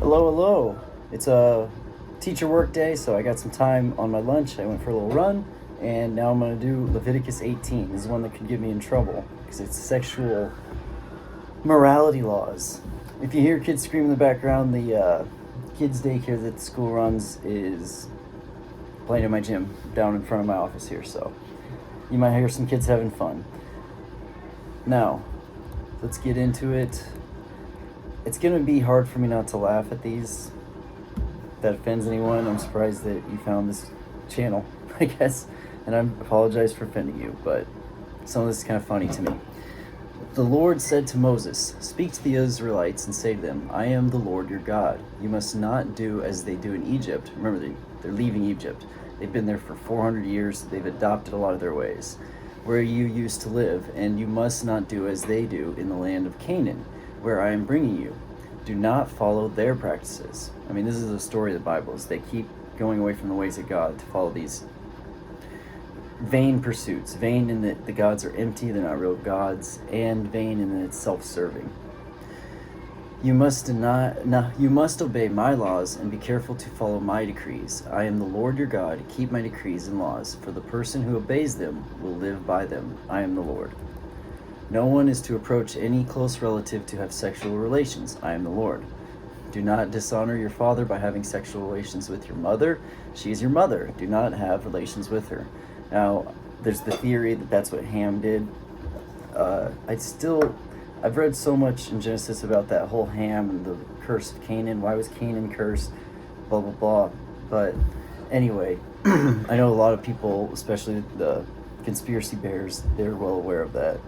Hello, hello. It's a teacher work day, so I got some time on my lunch. I went for a little run, and now I'm going to do Leviticus 18. This is one that could get me in trouble because it's sexual morality laws. If you hear kids scream in the background, the kids' daycare that the school runs is playing in my gym down in front of my office here, so you might hear some kids having fun. Now, let's get into it. It's gonna be hard for me not to laugh at these. If that offends anyone, I'm surprised that you found this channel, I guess, and I apologize for offending you, but some of this is kind of funny to me. The Lord said to Moses, "Speak to the Israelites and say to them, I am the Lord your God. You must not do as they do in Egypt." Remember, they're leaving Egypt. They've been there for 400 years. They've adopted a lot of their ways, where you used to live, and you must not do as they do in the land of Canaan, where I am bringing you. Do not follow their practices. I mean, this is the story of the Bible, is they keep going away from the ways of God to follow these vain pursuits. Vain in that the gods are empty, they're not real gods, and vain in that it's self-serving. You must obey my laws and be careful to follow my decrees. I am the Lord your God. Keep my decrees and laws, for the person who obeys them will live by them. I am the Lord. No one is to approach any close relative to have sexual relations. I am the Lord. Do not dishonor your father by having sexual relations with your mother. She is your mother. Do not have relations with her. Now, there's the theory that that's what Ham did. I've read so much in Genesis about that whole Ham and the curse of Canaan. Why was Canaan cursed? Blah, blah, blah. But anyway, I know a lot of people, especially the conspiracy bears, they're well aware of that.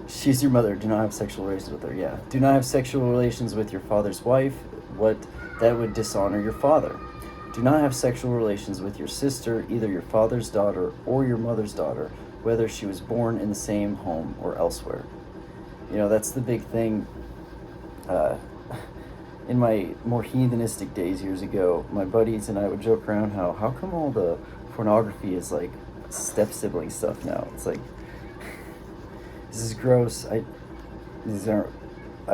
She's your mother. Do not have sexual relations with her. Yeah. Do not have sexual relations with your father's wife. That would dishonor your father. Do not have sexual relations with your sister, either your father's daughter or your mother's daughter, whether she was born in the same home or elsewhere. You know, that's the big thing. In my more heathenistic days years ago, my buddies and I would joke around how come all the pornography is like step-sibling stuff now? It's like, this is gross. I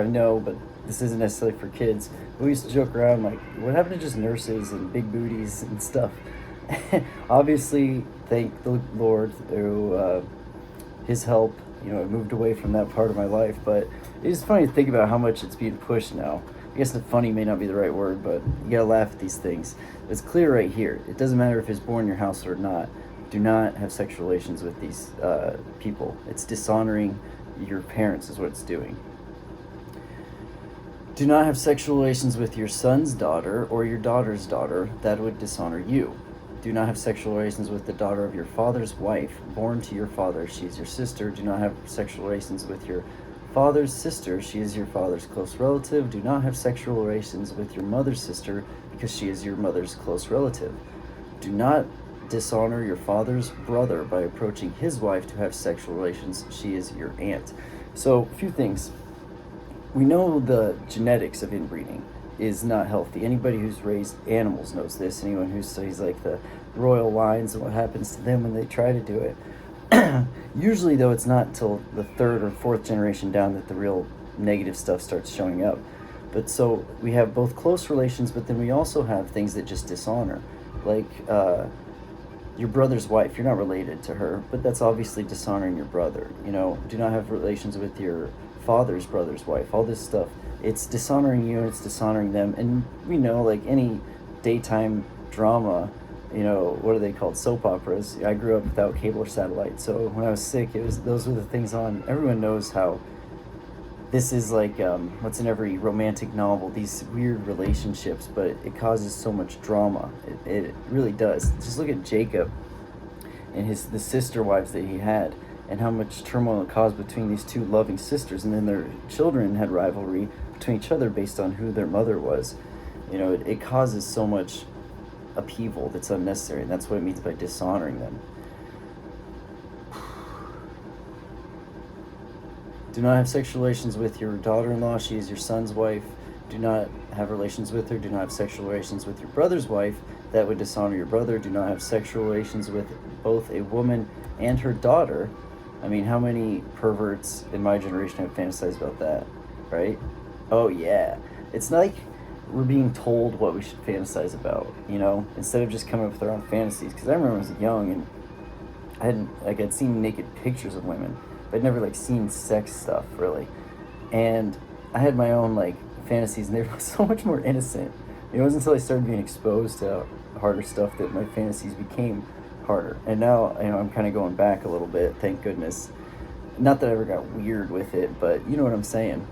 know, but this isn't necessarily for kids. We used to joke around like, what happened to just nurses and big booties and stuff? Obviously, thank the Lord through His help, I moved away from that part of my life. But it's funny to think about how much it's being pushed now. I guess funny may not be the right word, but you gotta laugh at these things. It's clear right here. It doesn't matter if it's born in your house or not. Do not have sexual relations with these people. It's dishonoring your parents is what it's doing. Do not have sexual relations with your son's daughter or your daughter's daughter. That would dishonor you. Do not have sexual relations with the daughter of your father's wife, born to your father. She is your sister. Do not have sexual relations with your father's sister. She is your father's close relative. Do not have sexual relations with your mother's sister, because she is your mother's close relative. Do not dishonor your father's brother by approaching his wife to have sexual relations. She is your aunt. So, a few things. We know the genetics of inbreeding is not healthy. Anybody who's raised animals knows this. Anyone who studies like the royal lines and what happens to them when they try to do it. Usually, though, it's not until the third or fourth generation down that the real negative stuff starts showing up. But so we have both close relations, but then we also have things that just dishonor. Like, your brother's wife, you're not related to her, but that's obviously dishonoring your brother. Do not have relations with your father's brother's wife. All this stuff, it's dishonoring you and it's dishonoring them. And we know, like any daytime drama, what are they called? Soap operas. I grew up without cable or satellite, so when I was sick, those were the things on. Everyone knows how this is like what's in every romantic novel, these weird relationships, but it causes so much drama. It really does. Just look at Jacob and the sister wives that he had, and how much turmoil it caused between these two loving sisters, and then their children had rivalry between each other based on who their mother was. It causes so much upheaval that's unnecessary, and that's what it means by dishonoring them. Do not have sexual relations with your daughter-in-law. She is your son's wife. Do not have relations with her. Do not have sexual relations with your brother's wife. That would dishonor your brother. Do not have sexual relations with both a woman and her daughter. I mean, how many perverts in my generation have fantasized about that? right? Oh yeah. It's like we're being told what we should fantasize about, instead of just coming up with our own fantasies. Because I remember when I was young and I'd seen naked pictures of women, but I'd never like seen sex stuff really. And I had my own like fantasies, and they were so much more innocent. It wasn't until I started being exposed to harder stuff that my fantasies became harder. And now, I'm kind of going back a little bit, thank goodness. Not that I ever got weird with it, but you know what I'm saying.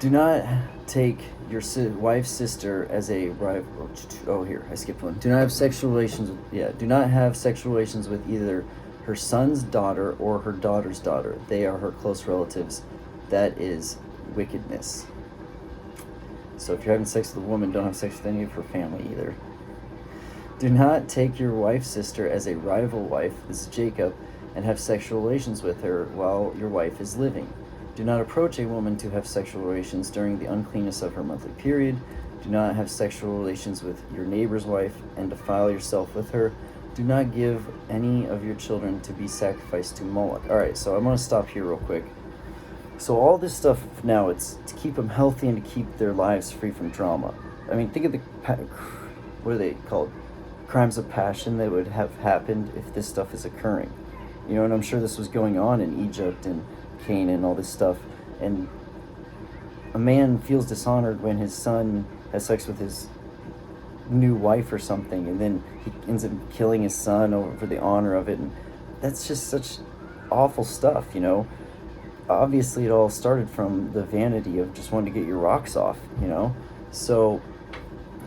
Do not take your wife's sister as a rival. Oh, here, I skipped one. Do not have sexual relations do not have sexual relations with either her son's daughter or her daughter's daughter. They are her close relatives. That is wickedness. So if you're having sex with a woman, don't have sex with any of her family either. Do not take your wife's sister as a rival wife, this is Jacob, and have sexual relations with her while your wife is living. Do not approach a woman to have sexual relations during the uncleanness of her monthly period. Do not have sexual relations with your neighbor's wife and defile yourself with her. Do not give any of your children to be sacrificed to Moloch. All right, so I'm going to stop here real quick. So all this stuff now, it's to keep them healthy and to keep their lives free from drama. I mean, think of what are they called? Crimes of passion that would have happened if this stuff is occurring. And I'm sure this was going on in Egypt and Canaan and all this stuff. And a man feels dishonored when his son has sex with his new wife or something, and then he ends up killing his son over the honor of it. And that's just such awful stuff, Obviously, it all started from the vanity of just wanting to get your rocks off, So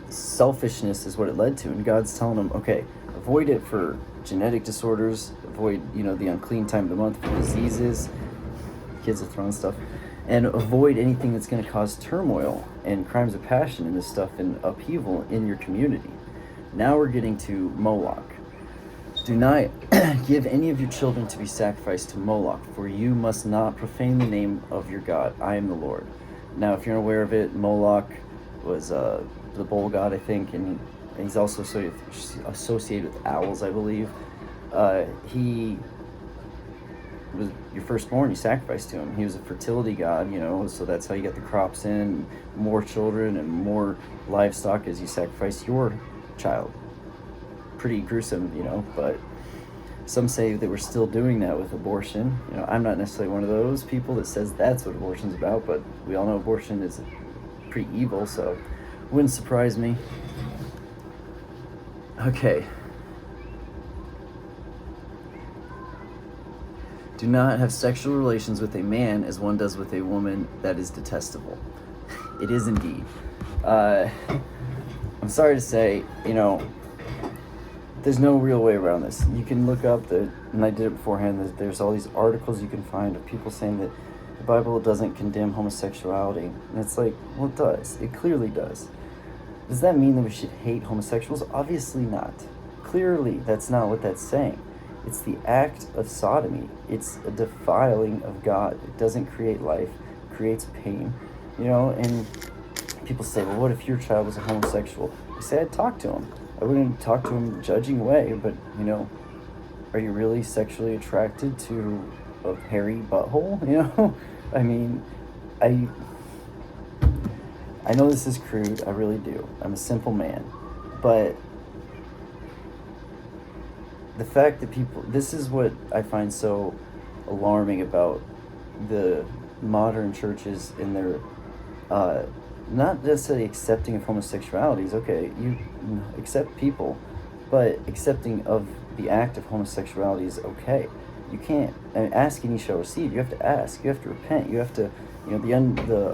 selfishness is what it led to, and God's telling them, okay, avoid it for genetic disorders, avoid, the unclean time of the month for diseases, kids are throwing stuff, and avoid anything that's going to cause turmoil and crimes of passion and this stuff and upheaval in your community. Now we're getting to Moloch. Do not give any of your children to be sacrificed to Moloch, for you must not profane the name of your God. I am the Lord. Now, if you're aware of it, Moloch was the bull god, I think, and he's also associated with owls, I believe. He was your firstborn, you sacrificed to him. He was a fertility god, so that's how you get the crops in, more children and more livestock as you sacrifice your child. Pretty gruesome, but some say that we're still doing that with abortion. I'm not necessarily one of those people that says that's what abortion's about, but we all know abortion is pretty evil, so it wouldn't surprise me. Okay. Do not have sexual relations with a man as one does with a woman. That is detestable. It is indeed. I'm sorry to say, there's no real way around this. You can look up and I did it beforehand, there's all these articles you can find of people saying that the Bible doesn't condemn homosexuality. And it's like, well, it does. It clearly does. Does that mean that we should hate homosexuals? Obviously not. Clearly, that's not what that's saying. It's the act of sodomy. It's a defiling of God. It doesn't create life. It creates pain. And people say, well, what if your child was a homosexual? I say I'd talk to him. I wouldn't talk to him judging way, but, are you really sexually attracted to a hairy butthole? I mean, I know this is crude. I really do. I'm a simple man. But the fact that this is what I find so alarming about the modern churches in their not necessarily accepting of homosexuality is okay. You accept people, but accepting of the act of homosexuality is okay. You can't ask and you shall receive. You have to ask. You have to repent. You have to, the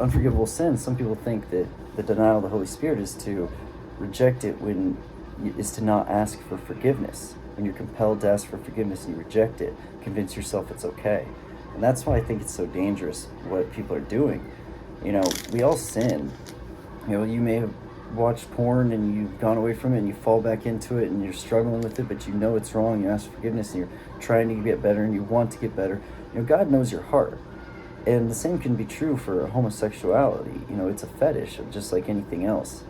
unforgivable sin. Some people think that the denial of the Holy Spirit is to reject it is to not ask for forgiveness. When you're compelled to ask for forgiveness and you reject it, convince yourself it's okay. And that's why I think it's so dangerous what people are doing. We all sin. You may have watched porn and you've gone away from it and you fall back into it and you're struggling with it, but it's wrong. You ask for forgiveness and you're trying to get better and you want to get better. God knows your heart. And the same can be true for homosexuality. It's a fetish, just like anything else.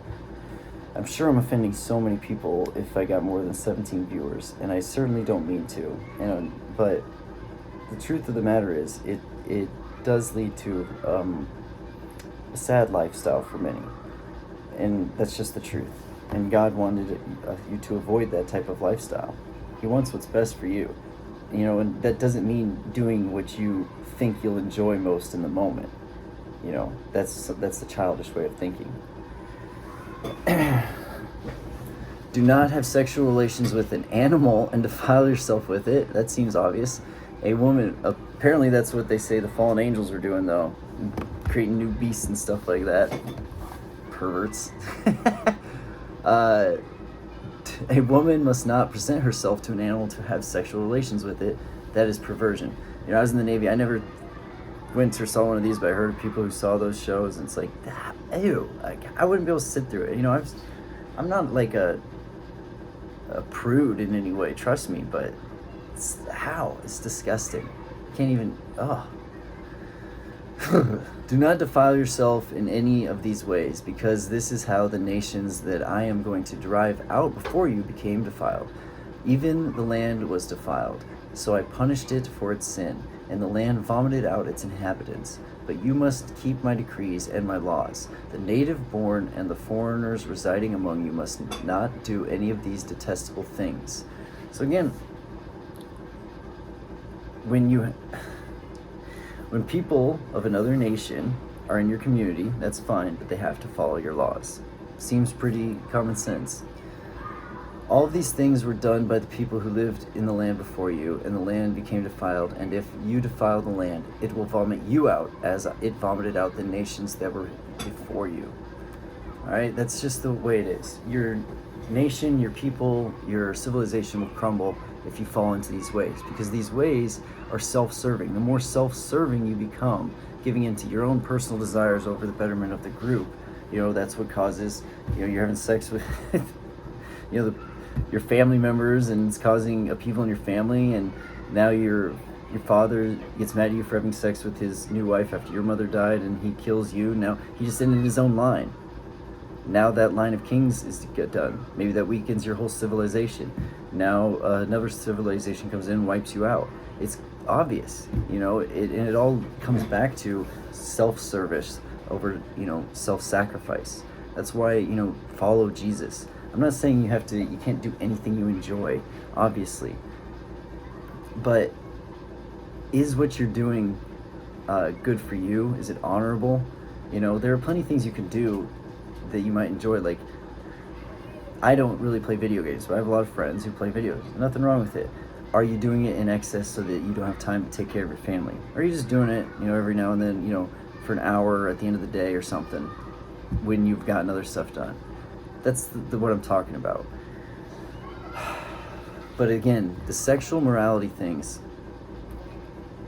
I'm sure I'm offending so many people if I got more than 17 viewers, and I certainly don't mean to. But the truth of the matter is, does lead to a sad lifestyle for many, and that's just the truth. And God wanted you to avoid that type of lifestyle. He wants what's best for you, and that doesn't mean doing what you think you'll enjoy most in the moment. That's the childish way of thinking. Do not have sexual relations with an animal and defile yourself with it. That seems obvious. A woman, apparently that's what they say the fallen angels were doing, though. Creating new beasts and stuff like that. Perverts. A woman must not present herself to an animal to have sexual relations with it. That is perversion. I was in the Navy. I never went or saw one of these, but I heard of people who saw those shows, and it's like, ew. I wouldn't be able to sit through it. I'm not like a prude in any way, trust me, but it's disgusting. Can't even, Do not defile yourself in any of these ways, because this is how the nations that I am going to drive out before you became defiled. Even the land was defiled, so I punished it for its sin, and the land vomited out its inhabitants. But you must keep my decrees and my laws. The native born and the foreigners residing among you must not do any of these detestable things. So again, when people of another nation are in your community, that's fine, but they have to follow your laws. Seems pretty common sense. All of these things were done by the people who lived in the land before you, and the land became defiled. And if you defile the land, it will vomit you out as it vomited out the nations that were before you. All right, that's just the way it is. Your nation, your people, your civilization will crumble if you fall into these ways, because these ways are self-serving. The more self-serving you become, giving into your own personal desires over the betterment of the group, that's what causes, you're having sex with, your family members, and it's causing upheaval in your family, and now your father gets mad at you for having sex with his new wife after your mother died, and he kills you. Now he just ended his own line. Now that line of kings is to get done. Maybe that weakens your whole civilization. Now another civilization comes in and wipes you out. It's obvious, and it all comes back to self-service over, self-sacrifice. That's why, follow Jesus. I'm not saying you can't do anything you enjoy, obviously. But is what you're doing good for you? Is it honorable? There are plenty of things you can do that you might enjoy. Like, I don't really play video games, but I have a lot of friends who play video games. Nothing wrong with it. Are you doing it in excess so that you don't have time to take care of your family? Or are you just doing it, every now and then, for an hour at the end of the day or something, when you've gotten other stuff done? That's what I'm talking about. But again, the sexual morality things,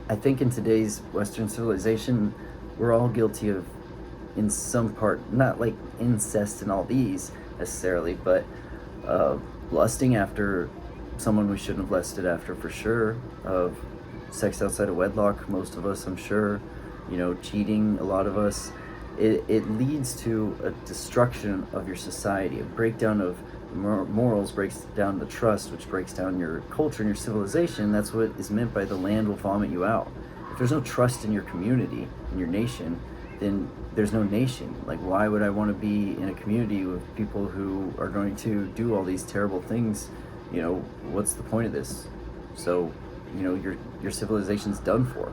I think in today's Western civilization, we're all guilty of, in some part, not like incest and all these necessarily, but lusting after someone we shouldn't have lusted after, for sure. Of sex outside of wedlock, most of us, I'm sure. Cheating, a lot of us. It leads to a destruction of your society. A breakdown of morals breaks down the trust, which breaks down your culture and your civilization. That's what is meant by the land will vomit you out. If there's no trust in your community, in your nation, then there's no nation. Like, why would I want to be in a community with people who are going to do all these terrible things? What's the point of this? So, your civilization's done for.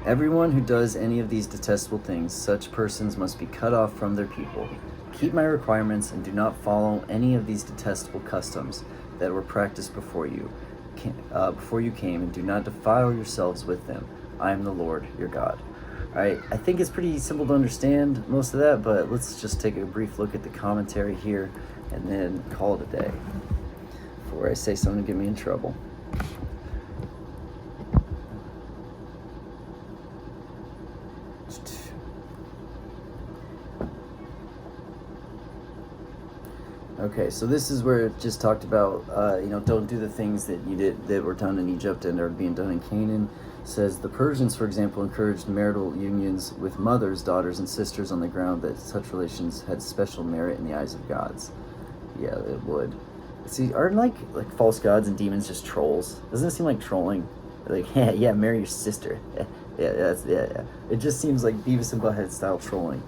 Everyone who does any of these detestable things, such persons must be cut off from their people. Keep my requirements and do not follow any of these detestable customs that were practiced before you came, and do not defile yourselves with them. I am the Lord, your God. All right, I think it's pretty simple to understand most of that, but let's just take a brief look at the commentary here and then call it a day before I say something to get me in trouble. Okay, so this is where it just talked about, don't do the things that you did that were done in Egypt and are being done in Canaan. It says the Persians, for example, encouraged marital unions with mothers, daughters, and sisters on the ground that such relations had special merit in the eyes of gods. Yeah, it would. See, aren't like false gods and demons just trolls? Doesn't it seem like trolling? Like, yeah, marry your sister. Yeah. It just seems like Beavis and Butthead style trolling.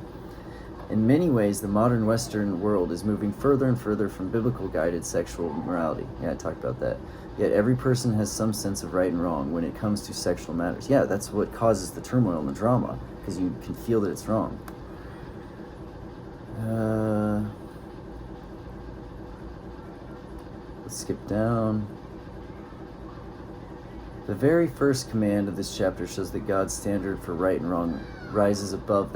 In many ways, the modern Western world is moving further and further from biblical guided sexual morality. Yeah, I talked about that. Yet every person has some sense of right and wrong when it comes to sexual matters. Yeah, that's what causes the turmoil and the drama, because you can feel that it's wrong. Let's skip down. The very first command of this chapter shows that God's standard for right and wrong rises above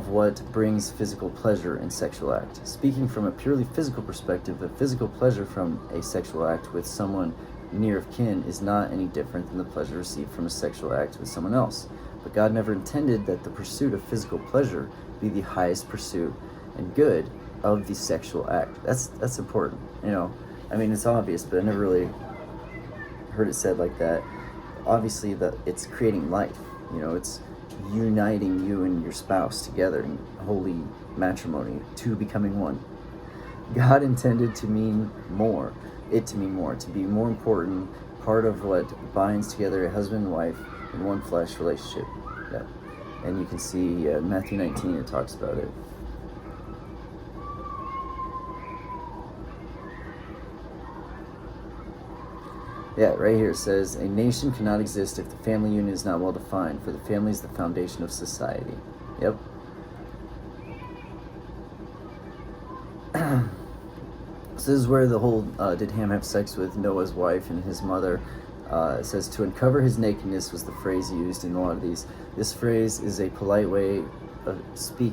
what brings physical pleasure in sexual act. Speaking from a purely physical perspective, the physical pleasure from a sexual act with someone near of kin is not any different than the pleasure received from a sexual act with someone else. But God never intended that the pursuit of physical pleasure be the highest pursuit and good of the sexual act. That's important. I mean, it's obvious, but I never really heard it said like that. Obviously, it's creating life. It's uniting you and your spouse together in holy matrimony, two becoming one. God intended to mean more, to be more important, part of what binds together a husband and wife in one flesh relationship. Yeah. And you can see Matthew 19, it talks about it. Yeah, right here it says, a nation cannot exist if the family unit is not well defined, for the family is the foundation of society. Yep. So this is where the whole, did Ham have sex with Noah's wife and his mother? It says, to uncover his nakedness was the phrase used in a lot of these. This phrase is a polite way of speak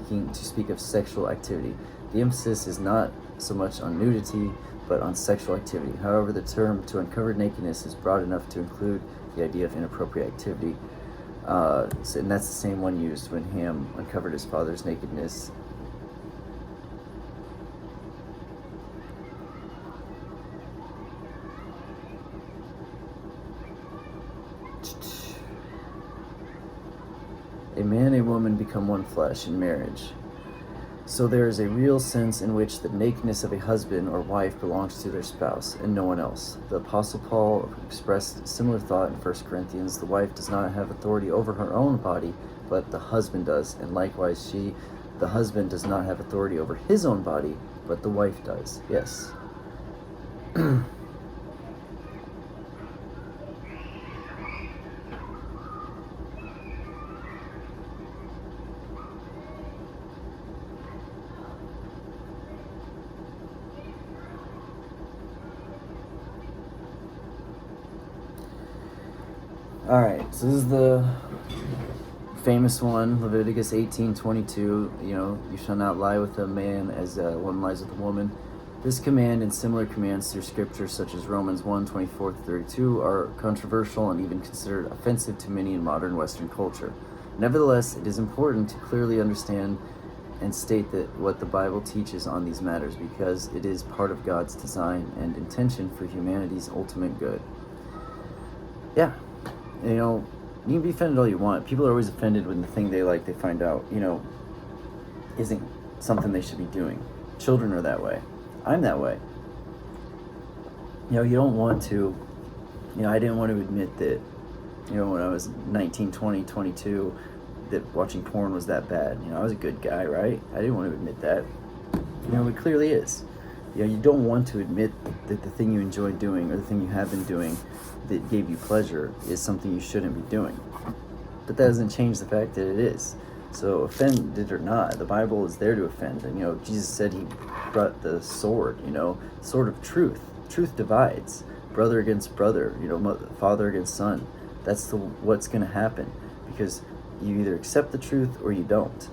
of sexual activity. The emphasis is not so much on nudity, but on sexual activity. However, the term to uncover nakedness is broad enough to include the idea of inappropriate activity. And that's the same one used when Ham uncovered his father's nakedness. A man and a woman become one flesh in marriage. So there is a real sense in which the nakedness of a husband or wife belongs to their spouse and no one else. The Apostle Paul expressed similar thought in 1 Corinthians. The wife does not have authority over her own body, but the husband does. And likewise, the husband does not have authority over his own body, but the wife does. Yes. Alright, so this is the famous one, Leviticus 18:22. You shall not lie with a man as one lies with a woman. This command and similar commands through scripture such as Romans 1:24-32 are controversial and even considered offensive to many in modern Western culture. Nevertheless, it is important to clearly understand and state that what the Bible teaches on these matters, because it is part of God's design and intention for humanity's ultimate good. Yeah. You can be offended all you want. People are always offended when the thing they like, they find out, isn't something they should be doing. Children are that way. I'm that way. You don't want to, I didn't want to admit that, when I was 19, 20, 22, that watching porn was that bad. I was a good guy, right? I didn't want to admit that. It clearly is. You don't want to admit that the thing you enjoy doing or the thing you have been doing that gave you pleasure is something you shouldn't be doing. But that doesn't change the fact that it is. So offended or not, the Bible is there to offend. And, Jesus said he brought the sword, sword of truth. Truth divides. Brother against brother, father against son. That's what's going to happen, because you either accept the truth or you don't.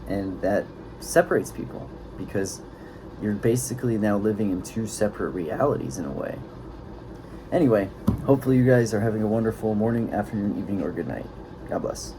And that separates people, because you're basically now living in two separate realities in a way. Anyway, hopefully you guys are having a wonderful morning, afternoon, evening, or good night. God bless.